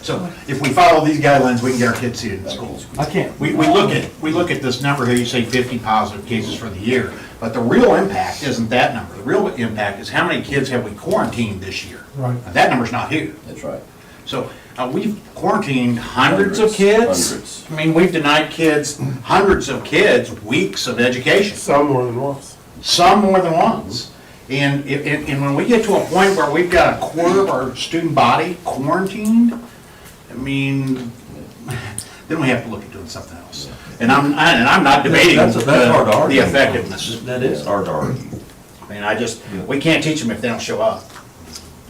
So if we follow these guidelines, we can get our kids seated in school. I can't. We look at this number here, you say 50 positive cases for the year, but the real impact isn't that number. The real impact is how many kids have we quarantined this year? Right. And that number's not here. That's right. So we've quarantined hundreds of kids. Hundreds. I mean, we've denied kids, hundreds of kids, weeks of education. Some more than once. Some more than once. And when we get to a point where we've got a quarter of our student body quarantined, I mean, then we have to look at doing something else. And I'm not debating That's hard to the argue. effectiveness. That is hard to argue. I mean, we can't teach them if they don't show up.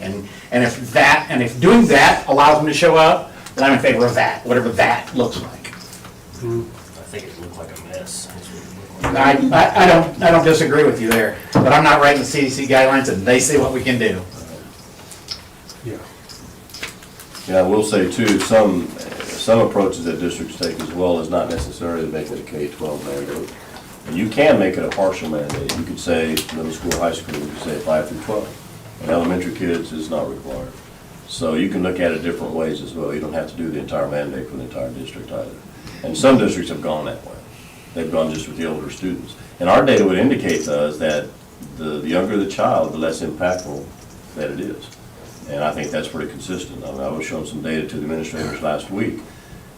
And if doing that allows them to show up, then I'm in favor of that, whatever that looks like. I think it looked like a mess. That's what it looked like. I don't disagree with you there, but I'm not writing the CDC guidelines and they say what we can do. Yeah. Yeah, I will say too, some approaches that districts take as well is not necessarily to make it a K-12 mandate. And you can make it a partial mandate. You could say middle school, high school, you could say 5 through 12. And elementary kids is not required. So you can look at it different ways as well. You don't have to do the entire mandate for the entire district either. And some districts have gone that way. They've gone just with the older students. And our data would indicate to us that the younger the child, the less impactful that it is. And I think that's pretty consistent. I mean, I was showing some data to the administrators last week,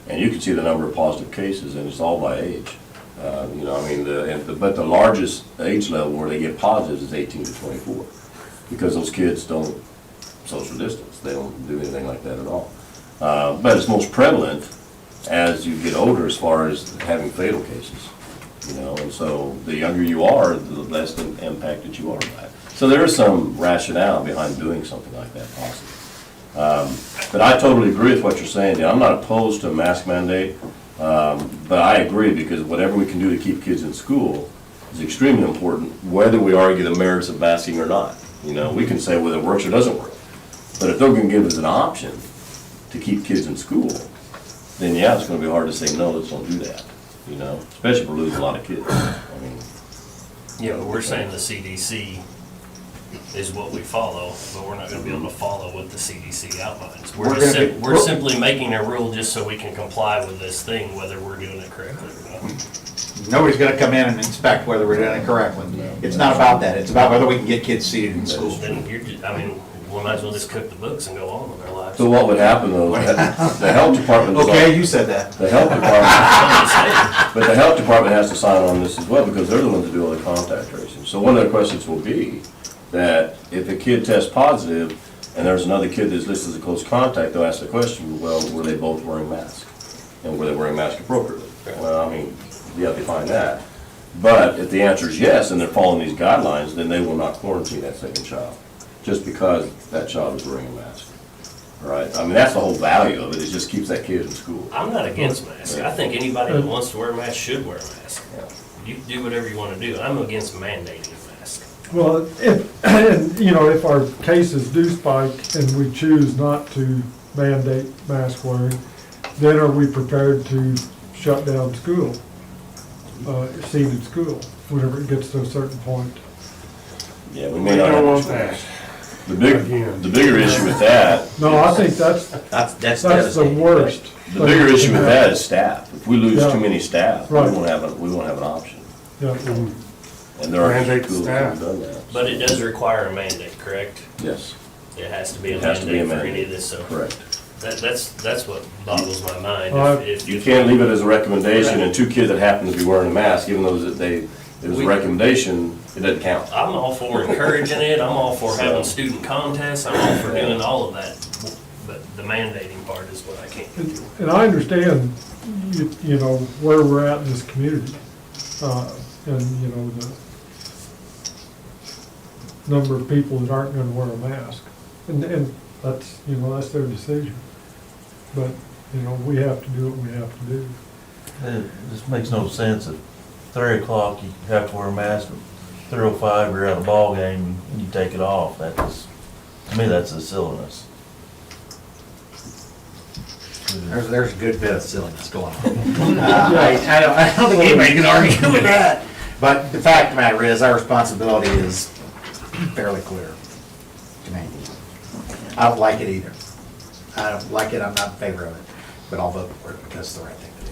and you can see the number of positive cases, and it's all by age. You know, I mean, but the largest age level where they get positives is 18 to 24, because those kids don't social distance. They don't do anything like that at all. But it's most prevalent as you get older as far as having fatal cases, you know, and so the younger you are, the less impacted you are by it. So there is some rationale behind doing something like that possibly. But I totally agree with what you're saying, Dan. I'm not opposed to a mask mandate, but I agree, because whatever we can do to keep kids in school is extremely important, whether we argue the merits of masking or not. You know, we can say whether it works or doesn't work. But if they're going to give us an option to keep kids in school, then yeah, it's going to be hard to say, no, let's don't do that, you know, especially if we're losing a lot of kids. I mean, Yeah, but we're saying the CDC is what we follow, but we're not gonna be able to follow what the CDC outlines. We're simply making a rule just so we can comply with this thing, whether we're doing it correctly or not. Nobody's gonna come in and inspect whether we're doing it correctly. It's not about that, it's about whether we can get kids seated in school. Then you're, I mean, we might as well just cook the books and go on with our lives. so what would happen though, the health department. Okay, you said that. The health department, but the health department has to sign on this as well, because they're the ones that do all the contact tracing. So one of the questions will be that if a kid tests positive and there's another kid that's listed as a close contact, they'll ask the question, well, were they both wearing masks? And were they wearing masks appropriately? Well, I mean, you have to find that. But if the answer is yes, and they're following these guidelines, then they will not quarantine that second child, just because that child is wearing a mask. All right? I mean, that's the whole value of it, it just keeps that kid in school. I'm not against masks. I think anybody that wants to wear a mask should wear a mask. You can do whatever you wanna do. I'm against mandating a mask. Well, if, you know, if our cases do spike and we choose not to mandate mask wearing, then are we prepared to shut down school, seated school, whenever it gets to a certain point? Yeah, we We may not don't want have. that. The bigger issue with that. No, I think that's the worst. The bigger issue with that is staff. If we lose Yeah. too many staff, we Right. won't have an option. Yeah. And there are Mandate schools that have staff. done that. But it does require a mandate, correct? Yes, It has to be a It has to be a mandate for any mandate. of this, so. correct. That's what boggles my mind. If You can't leave it as a recommendation and two kids that happen to be wearing a mask, even though it was a recommendation, it doesn't count. I'm all for encouraging it, I'm all for having student contests, I'm all for doing all of that, but the mandating part is what I can't do. And I understand, you know, where we're at in this community, and, you know, the number of people that aren't gonna wear a mask. And that's, you know, that's their decision. But, you know, we have to do what we have to do. It just makes no sense at 3 o'clock you have to wear a mask, at 3:05 you're at a ball game and you take it off. That's, to me, that's a silliness. There's a good bit of silliness going on. I don't think anybody can argue with that. But the fact of the matter is, our responsibility is fairly clear to me. I don't like it either. I don't like it, I'm not in favor of it, but I'll vote for it because it's the right thing to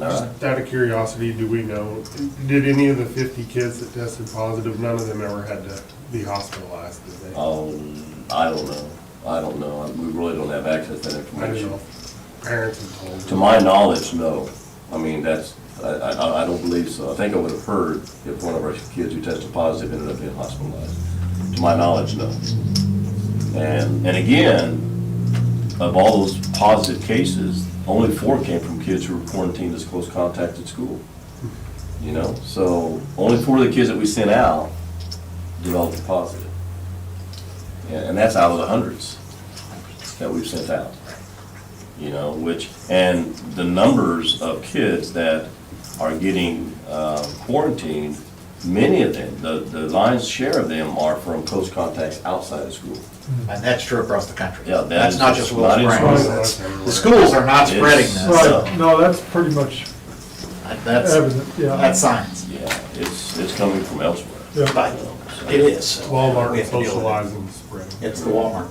do. All right. Just out of curiosity, do we know, did any of the 50 kids that tested positive, none of them ever had to be hospitalized, did they? I don't know. We really don't have access to that I don't information. know. Parents have told To me. my knowledge, no. I mean, I don't believe so. I think I would have heard if one of our kids who tested positive ended up being hospitalized. To my knowledge, no. And again, of all those positive cases, only 4 came from kids who were quarantined as close contacts at school. You know, so only 4 of the kids that we sent out developed positive. And that's out of the hundreds that we've sent out. You know, and the numbers of kids that are getting quarantined many of them, the lion's share of them are from close contacts outside of school. And that's true across the country. Yeah, that That's is not just Willow not in Springs. schools. That's- The schools are not spreading It's- this. Right, no, that's pretty much That's, evident, yeah. that's science. Yeah, it's coming from elsewhere. Yeah. But it is. We Walmart have to deal with it. socializing spreading. It's the Walmart.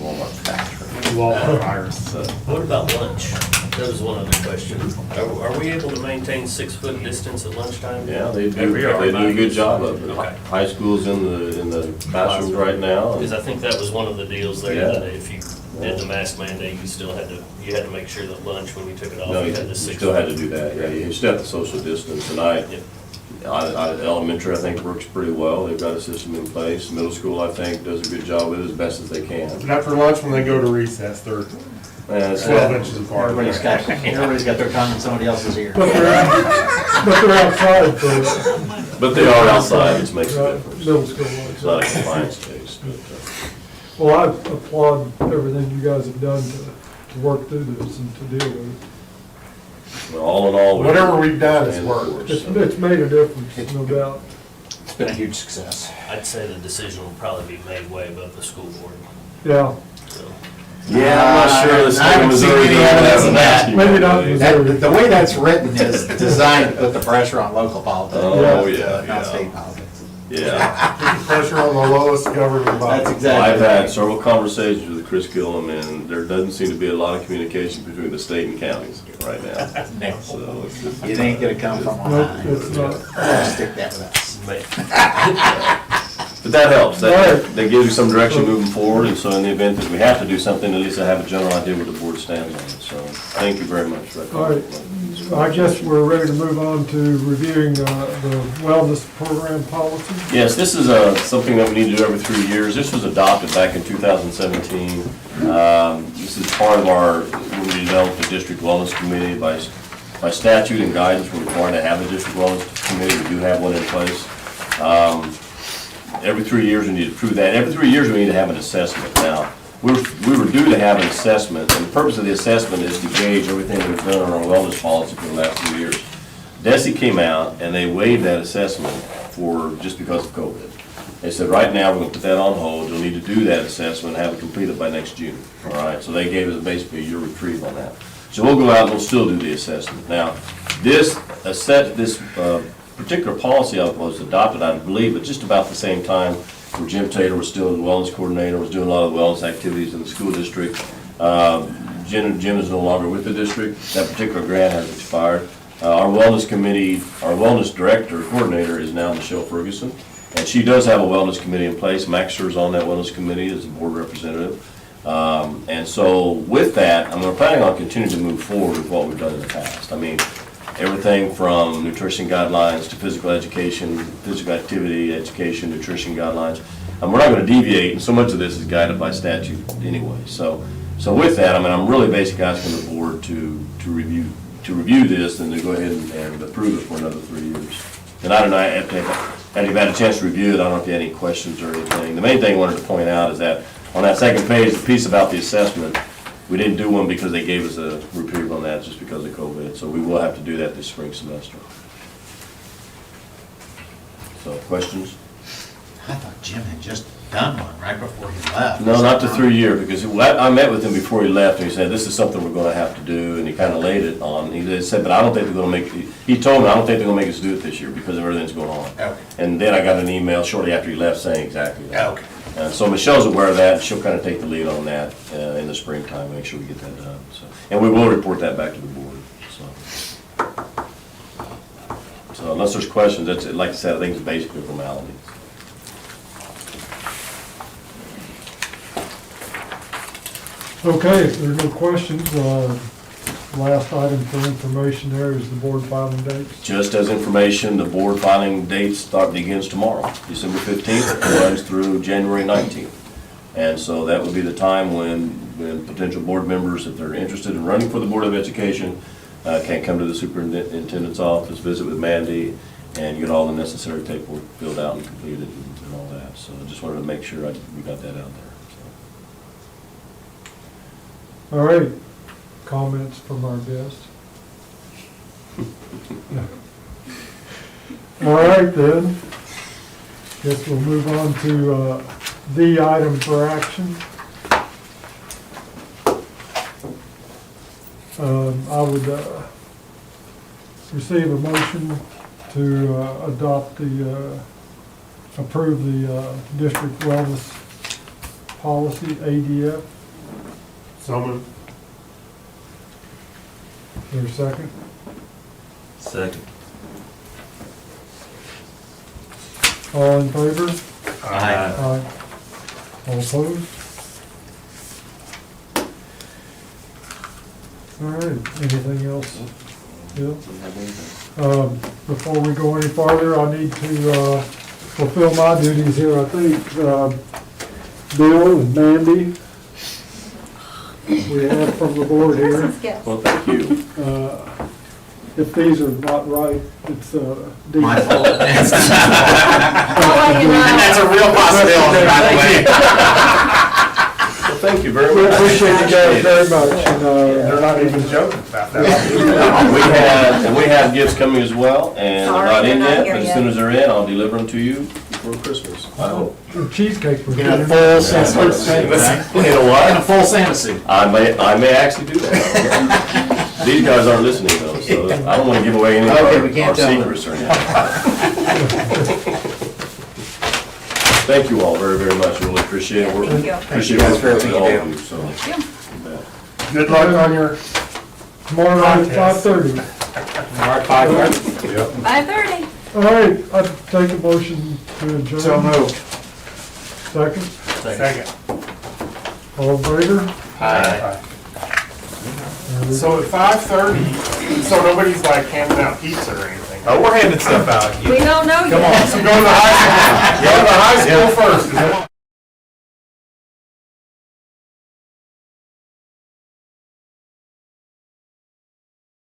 Walmart factory. Walmart virus. So, What about lunch? That was one other question. Are we able to maintain 6-foot distance at lunchtime? yeah, they do We are, a good right? job of it. Okay. High school's in the classrooms right now. and- Because I think that was one of the deals there, Yeah. that if you did the mask mandate, you still had to make sure that lunch, when you took it off, No, you you had the 6 still had to do that, yeah, you still have to social distance, and elementary, I think, works pretty well, they've got a system in place, middle school, I think, does a good job with it as best as they can. But after lunch, when they go to recess, they're And it's- 12 inches apart. Everybody's got their tongue in somebody else's ear. But they're outside for, But they are outside, which makes a difference. middle school. It's not a compliance case, but, Well, I applaud everything you guys have done to work through this and to deal with it. well, all in all. we're- Whatever we've done has and worked. It's made a difference, no doubt. It's been a huge success. I'd say the decision will probably be made way above the school board, Yeah, so. Yeah, I'm not sure the I state of haven't seen Missouri any doesn't evidence have of an that. action Maybe not mandate. Missouri. The way that's written is designed to put the pressure on local politics. Oh, yeah, Not yeah. state politics. Yeah. Pressure on the lowest governing body. That's Well, exactly. I've had several conversations with Chris Gillum, and there doesn't seem to be a lot of communication between the state and counties right now. No. So it's just. It ain't gonna come from on no, high. it's not. Stick that with us. But that helps, Right. that gives you some direction moving forward, and so in the event that we have to do something, at least I have a general idea where the board stands on it, so thank you very much for that. All right. I guess we're ready to move on to reviewing the wellness program policy. Yes, this is something that we need to do every 3 years. This was adopted back in 2017. This is part of our, when we developed the district wellness committee by statute and guidance, we're required to have a district wellness committee. We do have one in place. Every 3 years, we need to prove that. Every 3 years, we need to have an assessment. Now, we were due to have an assessment, and the purpose of the assessment is to gauge everything we've done on our wellness policy for the last 2 years. DESI came out, and they waived that assessment just because of COVID. They said, right now, we're gonna put that on hold, you'll need to do that assessment and have it completed by next June, all right? So they gave us basically a year reprieve on that. So we'll go out and we'll still do the assessment. Now, this particular policy was adopted, I believe, at just about the same time where Jim Taylor was still the wellness coordinator, was doing a lot of wellness activities in the school district. Jim is no longer with the district. That particular grant has expired. Our wellness committee, our wellness director, coordinator is now Michelle Ferguson. And she does have a wellness committee in place. Maxer's on that wellness committee as a board representative. And so with that, we're planning on continuing to move forward with what we've done in the past. I mean, everything from nutrition guidelines to physical education, physical activity, education, nutrition guidelines. And we're not going to deviate, and so much of this is guided by statute anyway. So with that, I'm really basically asking the board to review this and to go ahead and approve it for another 3 years. And I don't know, after you've had a chance to review it, I don't know if you had any questions or anything. The main thing I wanted to point out is that on that second page, the piece about the assessment, we didn't do one because they gave us a reprieve on that, just because of COVID. So we will have to do that this spring semester. So, questions? I thought Jim had just done one right before he left. No, not the 3 year, because I met with him before he left, and he said, this is something we're gonna have to do, and he kinda laid it on. He said, but I don't think they're gonna make, he told me, I don't think they're gonna make us do it this year because of everything's going on. Okay. And then I got an email shortly after he left saying exactly that. Okay. So Michelle's aware of that, and she'll kinda take the lead on that in the springtime, make sure we get that done, so. And we will report that back to the board, so. So unless there's questions, that's, like I said, I think it's basically formalities. Okay, if there's no questions, last item for information there is the board filing dates. Just as information, the board filing date begins tomorrow, December 15th, and runs through January 19th. And so that would be the time when potential board members, if they're interested in running for the Board of Education, can come to the superintendent's office, visit with Mandy, and get all the necessary paperwork filled out and completed and all that. So I just wanted to make sure we got that out there. All right, comments from our guests? All right then. Guess we'll move on to the item for action. I would receive a motion to adopt approve the district wellness policy, ADF. So moved. Is there a second? Second. All in favor? Aye. Aye. All opposed? All right, anything else? Bill? Before we go any farther, I need to fulfill my duties here. I think Bill and Mandy, we have from the board here. Christmas gift. Well, thank you. If these are not right, it's Dean's My fault. I'll let you know. That's a real possibility, by the way. Well, thank you very We much. appreciate you guys very much. And, They're not even joking about that. We have gifts coming as well, and they're Sorry, not in they're not yet, here but as yet. soon as they're in, I'll deliver them to you before Christmas. I hope. the cheesecake was In a good. full Santa suit, right? You know In a what? full Santa suit. I may actually do that. These guys aren't listening though, so I don't wanna give away any of Okay, we our can't tell them. secrets or anything. Thank you all very, very much, really appreciate it. Thank you. Appreciate Thank you guys for everything working with you all do. of you, so. you bet. Good luck on your Tomorrow night at Contest. 5:30. Mark 5:30. Yep. 5:30. All right, I'd take a motion to adjourn. So moved. Second, Second. all in favor? Aye. So at 5:30, so nobody's like handing out pizza or anything? Oh, we're handing stuff out. We don't know yet. Come on, so go to the high school. Go to the high school first.